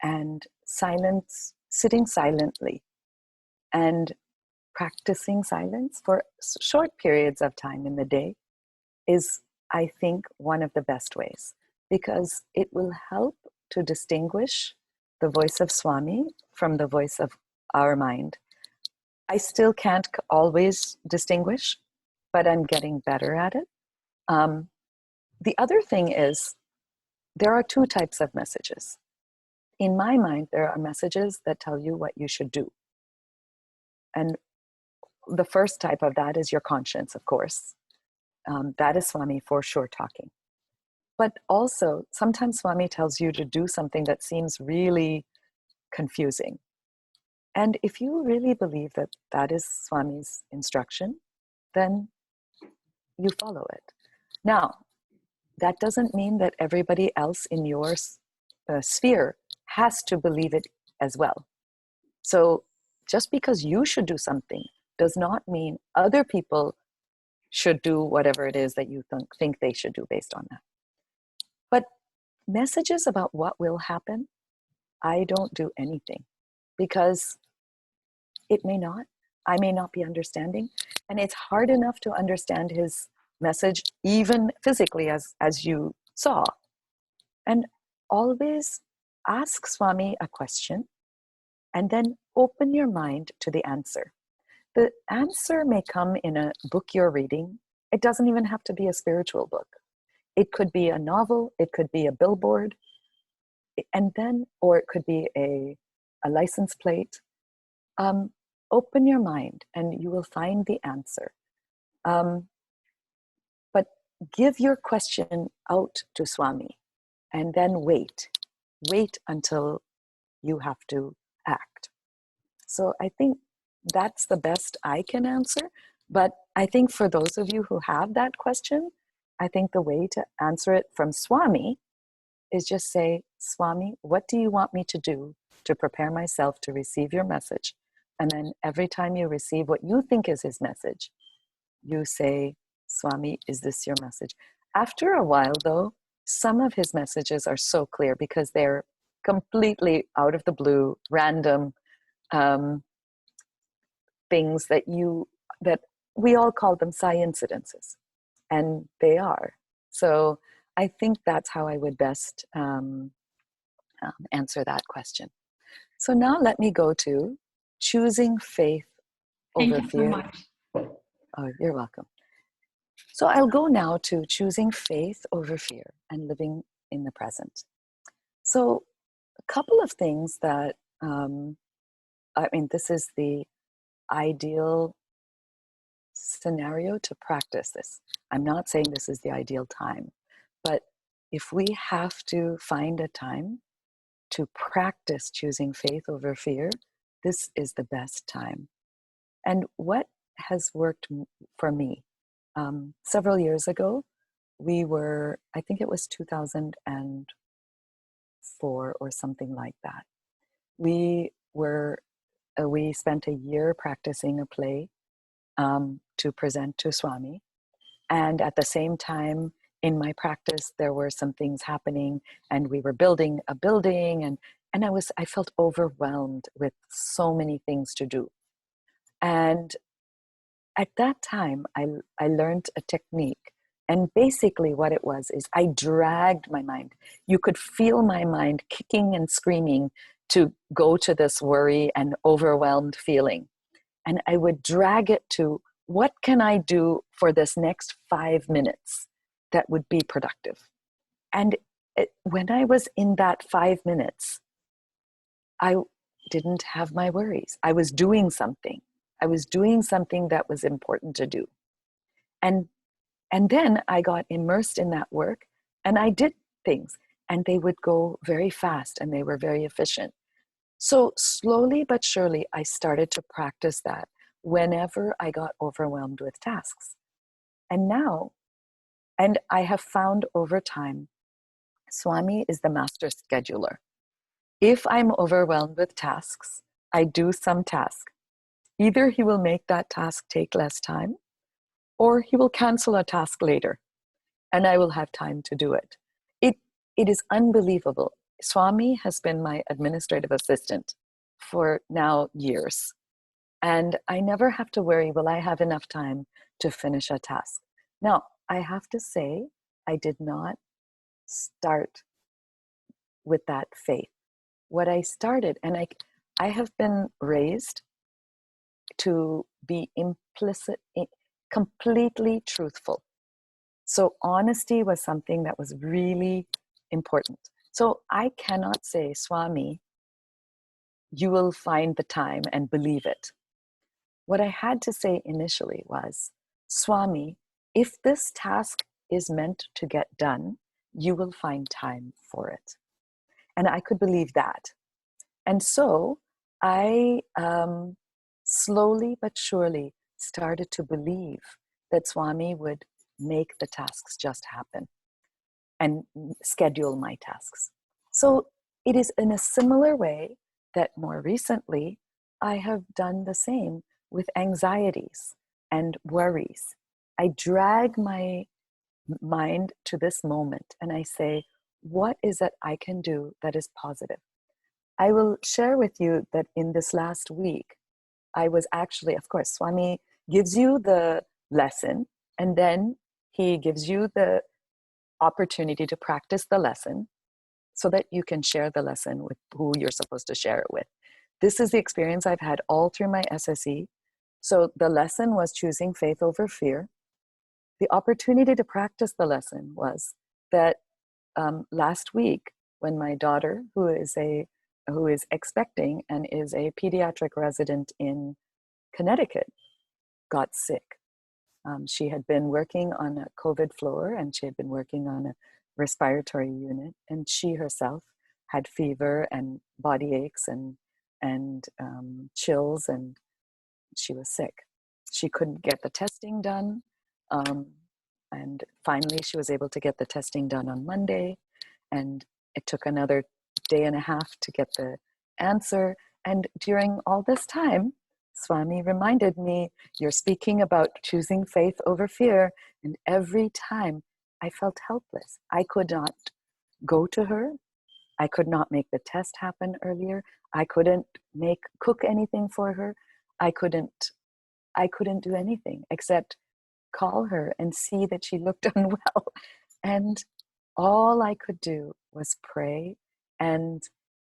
and silence, sitting silently and practicing silence for short periods of time in the day is, I think, one of the best ways, because it will help to distinguish the voice of Swami from the voice of our mind. I still can't always distinguish, but I'm getting better at it. The other thing is, there are two types of messages. In my mind, there are messages that tell you what you should do. And the first type of that is your conscience, of course. That is Swami for sure talking. But also, sometimes Swami tells you to do something that seems really confusing. And if you really believe that that is Swami's instruction, then you follow it. Now, that doesn't mean that everybody else in your sphere has to believe it as well. So just because you should do something does not mean other people should do whatever it is that you think they should do based on that. But messages about what will happen, I don't do anything, because it may not. I may not be understanding. And it's hard enough to understand his message, even physically, as you saw. And always ask Swami a question and then open your mind to the answer. The answer may come in a book you're reading. It doesn't even have to be a spiritual book. It could be a novel, it could be a billboard, and then, or it could be a license plate. Open your mind and you will find the answer. But give your question out to Swami and then wait until you have to act. So I think that's the best I can answer. But I think for those of you who have that question, I think the way to answer it from Swami is just say, Swami, what do you want me to do to prepare myself to receive your message? And then every time you receive what you think is his message, you say, Swami, is this your message? After a while, though, some of his messages are so clear because they're completely out of the blue, random things that we all call them psi-incidences, and they are. So I think that's how I would best answer that question. So now let me go to choosing faith over Thank you fear. so much. Oh, you're welcome. So I'll go now to choosing faith over fear and living in the present. So a couple of things that, this is the ideal scenario to practice this. I'm not saying this is the ideal time, but if we have to find a time to practice choosing faith over fear, this is the best time. And what has worked for me, several years ago, I think it was 2004 or something like that. We spent a year practicing a play to present to Swami. And at the same time, in my practice, there were some things happening, and we were building a building, and I felt overwhelmed with so many things to do. And at that time, I learned a technique. And basically what it was is I dragged my mind. You could feel my mind kicking and screaming to go to this worry and overwhelmed feeling. And I would drag it to, what can I do for this next 5 minutes that would be productive? And when I was in that 5 minutes, I didn't have my worries. I was doing something. I was doing something that was important to do. And then I got immersed in that work, and I did things, and they would go very fast and they were very efficient. So slowly but surely, I started to practice that whenever I got overwhelmed with tasks. And I have found over time, Swami is the master scheduler. If I'm overwhelmed with tasks, I do some task. Either he will make that task take less time, or he will cancel a task later, and I will have time to do it. It is unbelievable. Swami has been my administrative assistant for now years, and I never have to worry, will I have enough time to finish a task? Now, I have to say, I did not start with that faith. What I started, and I have been raised to be completely truthful. So honesty was something that was really important. So I cannot say, Swami, you will find the time and believe it. What I had to say initially was, Swami, if this task is meant to get done, you will find time for it. And I could believe that. And so I slowly but surely started to believe that Swami would make the tasks just happen and schedule my tasks. So it is in a similar way that more recently I have done the same with anxieties and worries. I drag my mind to this moment and I say, what is it I can do that is positive? I will share with you that in this last week, I was actually, of course, Swami gives you the lesson and then he gives you the opportunity to practice the lesson so that you can share the lesson with who you're supposed to share it with. This is the experience I've had all through my SSE. So the lesson was choosing faith over fear. The opportunity to practice the lesson was that last week when my daughter, who is expecting and is a pediatric resident in Connecticut, got sick. She had been working on a COVID floor and she had been working on a respiratory unit, and she herself had fever and body aches and chills, and she was sick. She couldn't get the testing done, and finally she was able to get the testing done on Monday, and it took another day and a half to get the answer. And during all this time, Swami reminded me, you're speaking about choosing faith over fear. And every time I felt helpless. I could not go to her. I could not make the test happen earlier. I couldn't cook anything for her. I couldn't do anything except call her and see that she looked unwell. And all I could do was pray and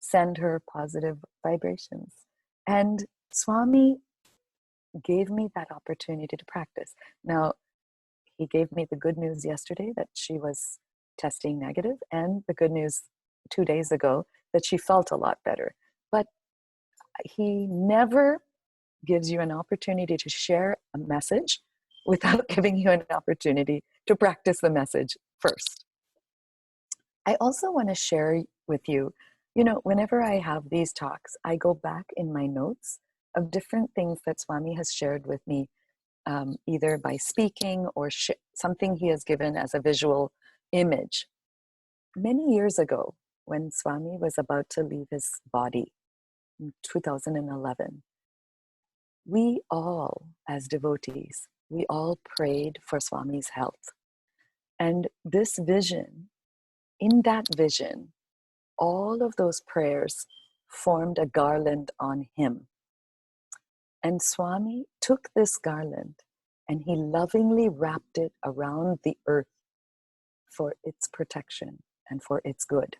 send her positive vibrations. And Swami gave me that opportunity to practice. Now, he gave me the good news yesterday that she was testing negative, and the good news 2 days ago that she felt a lot better. But he never gives you an opportunity to share a message without giving you an opportunity to practice the message first. I also want to share with you, whenever I have these talks, I go back in my notes of different things that Swami has shared with me, either by speaking or something he has given as a visual image. Many years ago, when Swami was about to leave his body in 2011, we all, as devotees, we all prayed for Swami's health. And this vision, in that vision, all of those prayers formed a garland on him. And Swami took this garland and he lovingly wrapped it around the earth for its protection and for its good.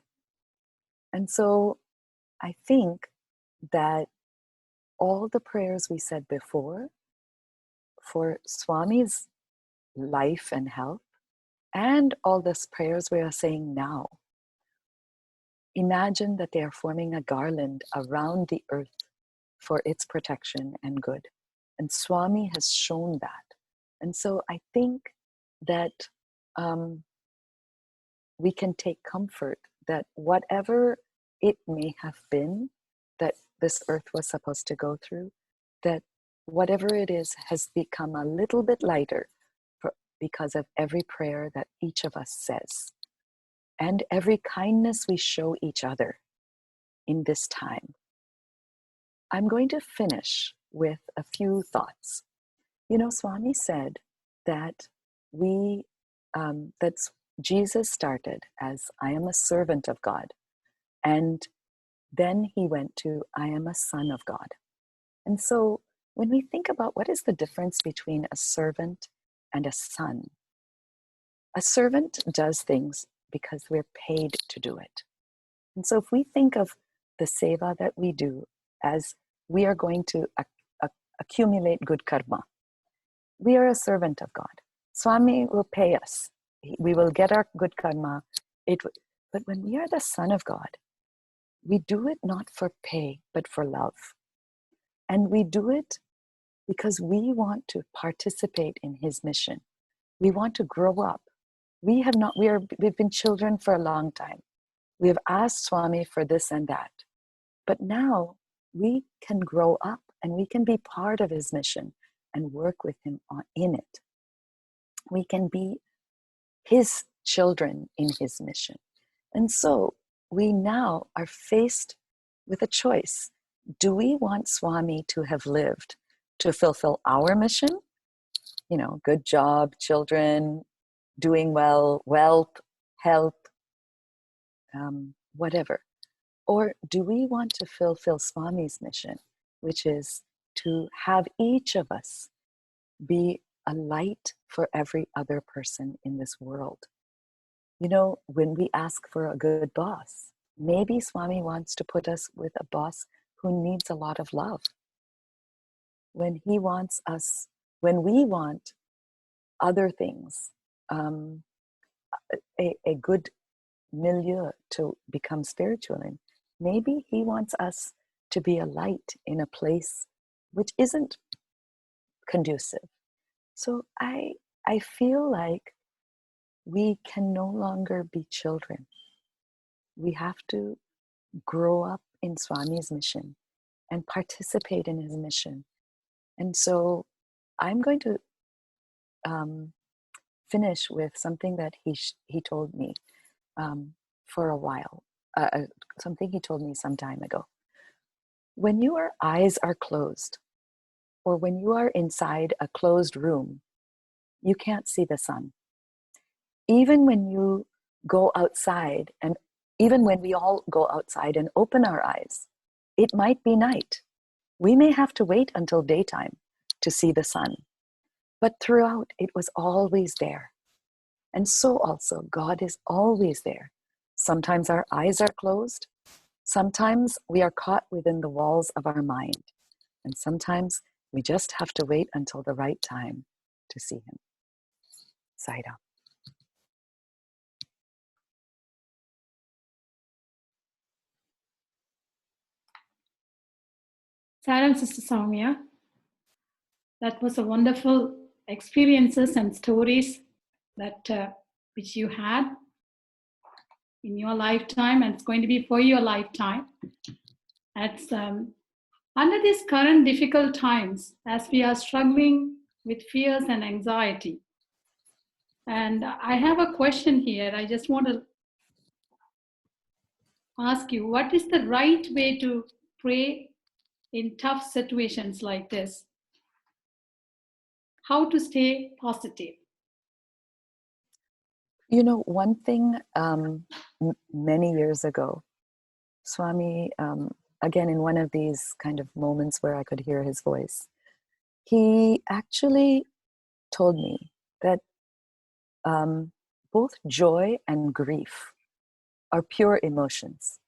And so I think that all the prayers we said before for Swami's life and health, and all these prayers we are saying now, imagine that they are forming a garland around the earth for its protection and good. And Swami has shown that. And so I think that we can take comfort that whatever it may have been that this earth was supposed to go through, that whatever it is has become a little bit lighter because of every prayer that each of us says and every kindness we show each other in this time. I'm going to finish with a few thoughts. Swami said that that Jesus started as, I am a servant of God. And then he went to, I am a son of God. And so when we think about what is the difference between a servant and a son, a servant does things because we're paid to do it. And so if we think of the seva that we do as we are going to accumulate good karma. We are a servant of God. Swami will pay us. We will get our good karma. But when we are the son of God, we do it not for pay, but for love. And we do it because we want to participate in his mission. We want to grow up. We've been children for a long time. We have asked Swami for this and that. But now we can grow up and we can be part of his mission and work with him in it. We can be his children in his mission. And so we now are faced with a choice. Do we want Swami to have lived to fulfill our mission? You know, good job, children, doing well, wealth, health, whatever. Or do we want to fulfill Swami's mission, which is to have each of us be a light for every other person in this world? You know, when we ask for a good boss, maybe Swami wants to put us with a boss who needs a lot of love. When we want other things, a good milieu to become spiritual in, maybe he wants us to be a light in a place which isn't conducive. So I feel like we can no longer be children. We have to grow up in Swami's mission and participate in his mission. And so I'm going to finish with something that he told me for a while, something he told me some time ago. When your eyes are closed, or when you are inside a closed room, you can't see the sun. Even when you go outside, and even when we all go outside and open our eyes, it might be night. We may have to wait until daytime to see the sun. But throughout, it was always there. And so also, God is always there. Sometimes our eyes are closed. Sometimes we are caught within the walls of our mind. And sometimes we just have to wait until the right time to see him. Saida. Saram, Sister Soumya. That was a wonderful experiences and stories that which you had in your lifetime, and it's going to be for your lifetime. It's under these current difficult times, as we are struggling with fears and anxiety. And I have a question here. I just want to ask you, what is the right way to pray in tough situations like this? How to stay positive? You know, one thing many years ago, Swami, again, in one of these kind of moments where I could hear his voice, he actually told me that both joy and grief are pure emotions.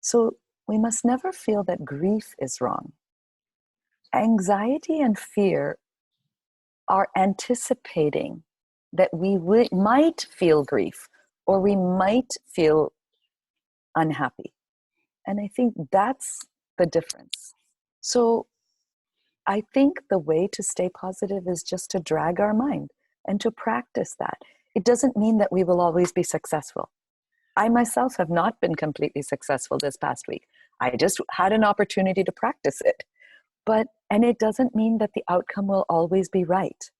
So we must never feel that grief is wrong. Anxiety and fear are anticipating that we might feel grief or we might feel unhappy. And I think that's the difference. So I think the way to stay positive is just to drag our mind and to practice that. It doesn't mean that we will always be successful. I myself have not been completely successful this past week. I just had an opportunity to practice it. And it doesn't mean that the outcome will always be right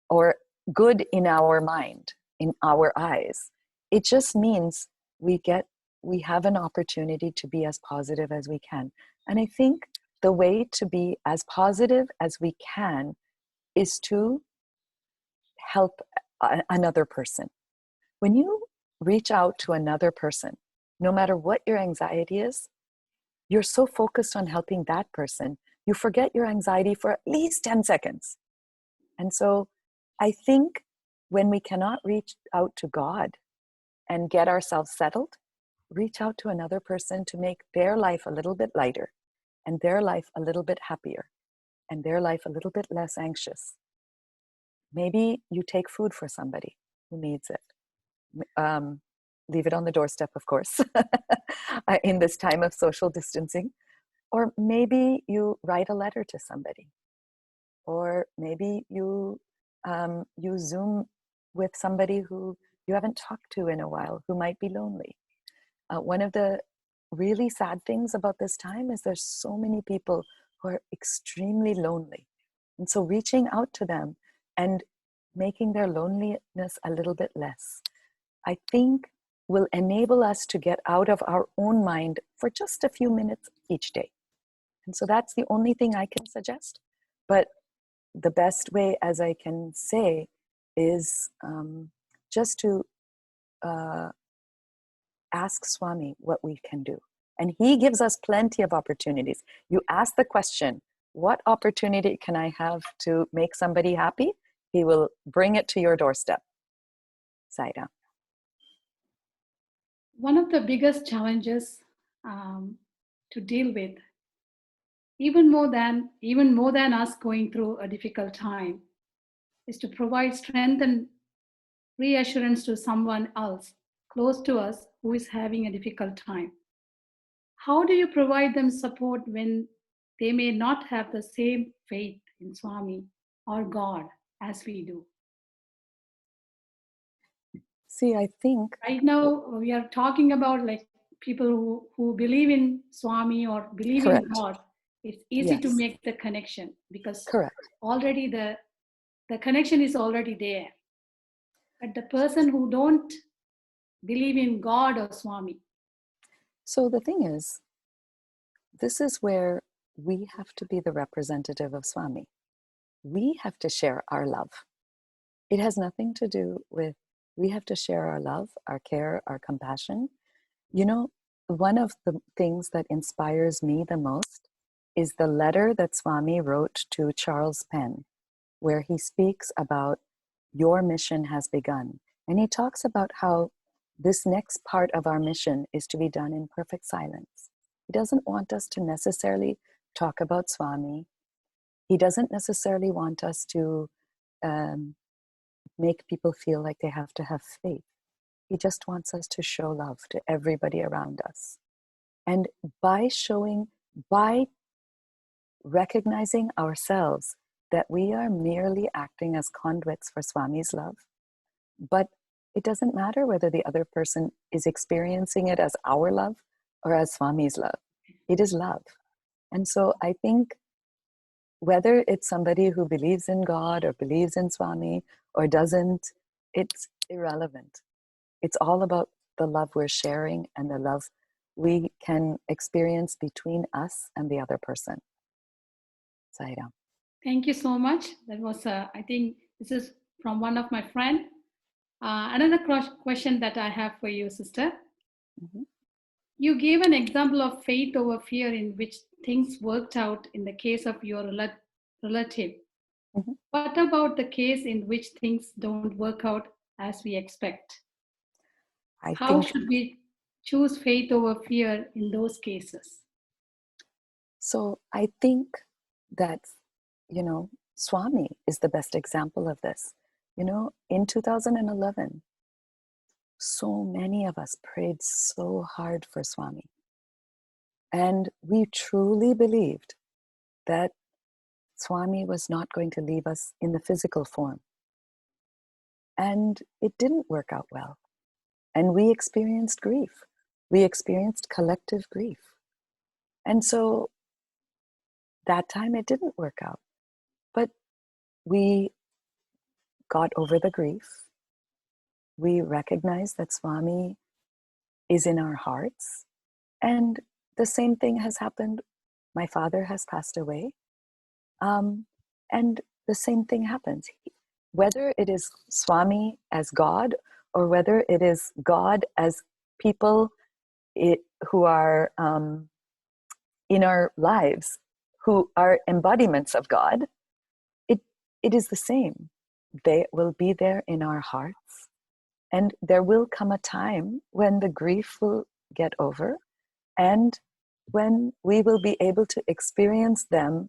or good in our mind, in our eyes. It just means we have an opportunity to be as positive as we can. And I think the way to be as positive as we can is to help another person. When you reach out to another person, no matter what your anxiety is, you're so focused on helping that person, you forget your anxiety for at least 10 seconds. And so I think when we cannot reach out to God and get ourselves settled, reach out to another person to make their life a little bit lighter and their life a little bit happier. and their life a little bit less anxious. Maybe you take food for somebody who needs it. Leave it on the doorstep, of course, in this time of social distancing. Or maybe you write a letter to somebody. Or maybe you Zoom with somebody who you haven't talked to in a while, who might be lonely. One of the really sad things about this time is there's so many people who are extremely lonely. And so reaching out to them and making their loneliness a little bit less, I think will enable us to get out of our own mind for just a few minutes each day. And so that's the only thing I can suggest. But the best way, as I can say, is just to ask Swami what we can do. And he gives us plenty of opportunities. You ask the question, what opportunity can I have to make somebody happy? He will bring it to your doorstep. Saida. One of the biggest challenges to deal with, even more than us going through a difficult time, is to provide strength and reassurance to someone else close to us who is having a difficult time. How do you provide them support when they may not have the same faith in Swami or God as we do? See, I think right now we are talking about like people who believe in Swami or believe correct. in God. It's easy to Yes. make the connection because Correct. already the connection is already there. But the person who don't believe in God or Swami. So the thing is, this is where we have to be the representative of Swami. We have to share our love. It has nothing to do with, we have to share our love, our care, our compassion. You know, one of the things that inspires me the most is the letter that Swami wrote to Charles Penn, where he speaks about your mission has begun. And he talks about how this next part of our mission is to be done in perfect silence. He doesn't want us to necessarily talk about Swami. He doesn't necessarily want us to make people feel like they have to have faith. He just wants us to show love to everybody around us. And by recognizing ourselves that we are merely acting as conduits for Swami's love, but it doesn't matter whether the other person is experiencing it as our love or as Swami's love. It is love. And so I think whether it's somebody who believes in God or believes in Swami or doesn't, it's irrelevant. It's all about the love we're sharing and the love we can experience between us and the other person. Saida. Thank you so much. That was, I think this is from one of my friend. Another question that I have for you, sister. Mm-hmm. You gave an example of faith over fear in which things worked out in the case of your relative. Mm-hmm. What about the case in which things don't work out as we expect? How should we choose faith over fear in those cases? So I think that, Swami is the best example of this. In 2011, so many of us prayed so hard for Swami. And we truly believed that Swami was not going to leave us in the physical form. And it didn't work out well. And we experienced grief. We experienced collective grief. And so that time it didn't work out. But we got over the grief. We recognized that Swami is in our hearts. And the same thing has happened. My father has passed away. And the same thing happens. Whether it is Swami as God or whether it is God as people who are in our lives, who are embodiments of God, it is the same. They will be there in our hearts. And there will come a time when the grief will get over and when we will be able to experience them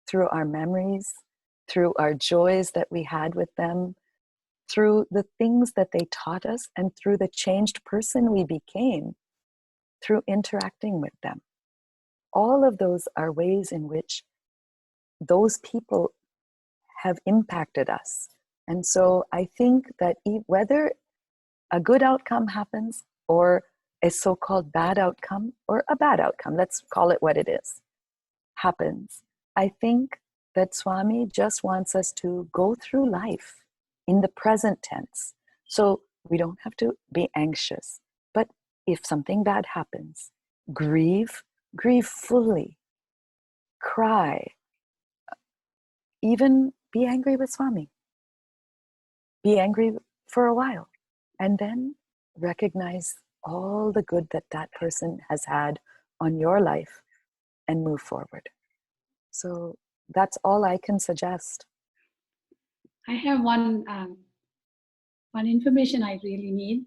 through our memories, through our joys that we had with them, through the things that they taught us, and through the changed person we became through interacting with them. All of those are ways in which those people have impacted us. And so I think that whether a good outcome happens or a so-called bad outcome, or a bad outcome, let's call it what it is, happens, I think that Swami just wants us to go through life in the present tense. So we don't have to be anxious. But if something bad happens, grieve fully, cry, even be angry with Swami. Be angry for a while, and then recognize all the good that that person has had on your life and move forward. So that's all I can suggest. I have one information I really need.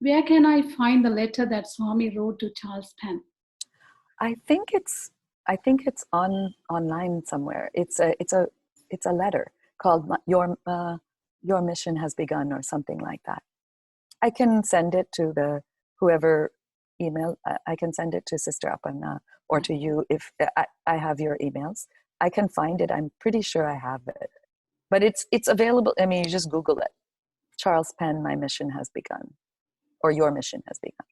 Where can I find the letter that Swami wrote to Charles Penn? I think it's online somewhere. It's a letter called Your Mission Has Begun, or something like that. I can send it to whoever email. I can send it to Sister Aparna or to you if I have your emails. I can find it. I'm pretty sure I have it. But it's available. I mean, you just Google it. Charles Penn, My Mission Has Begun, or Your Mission Has Begun.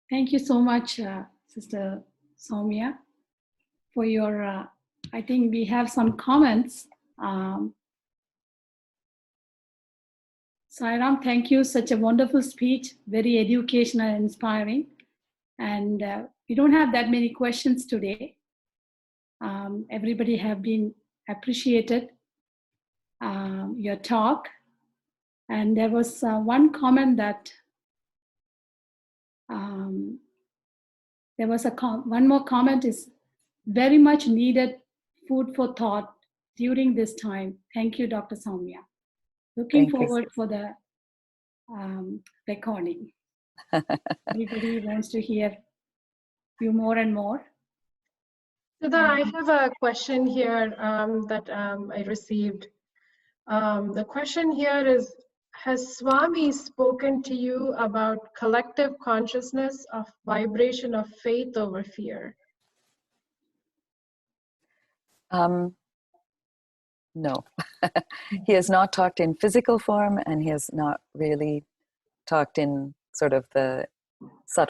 Thank you so much, Sister Soumya, for your, I think we have some comments. Sairam, thank you. Such a wonderful speech, very educational and inspiring. And we don't have that many questions today. Everybody have been appreciated your talk. And there was one comment that there was one more comment is very much needed food for thought during this time. Thank you, Dr. Soumya. Looking forward for the recording. Everybody wants to hear you more and more. Sudha, I have a question here that I received. The question here is, has Swami spoken to you about collective consciousness of vibration of faith over fear? No. He has not talked in physical form, and he has not really talked in sort of the subtle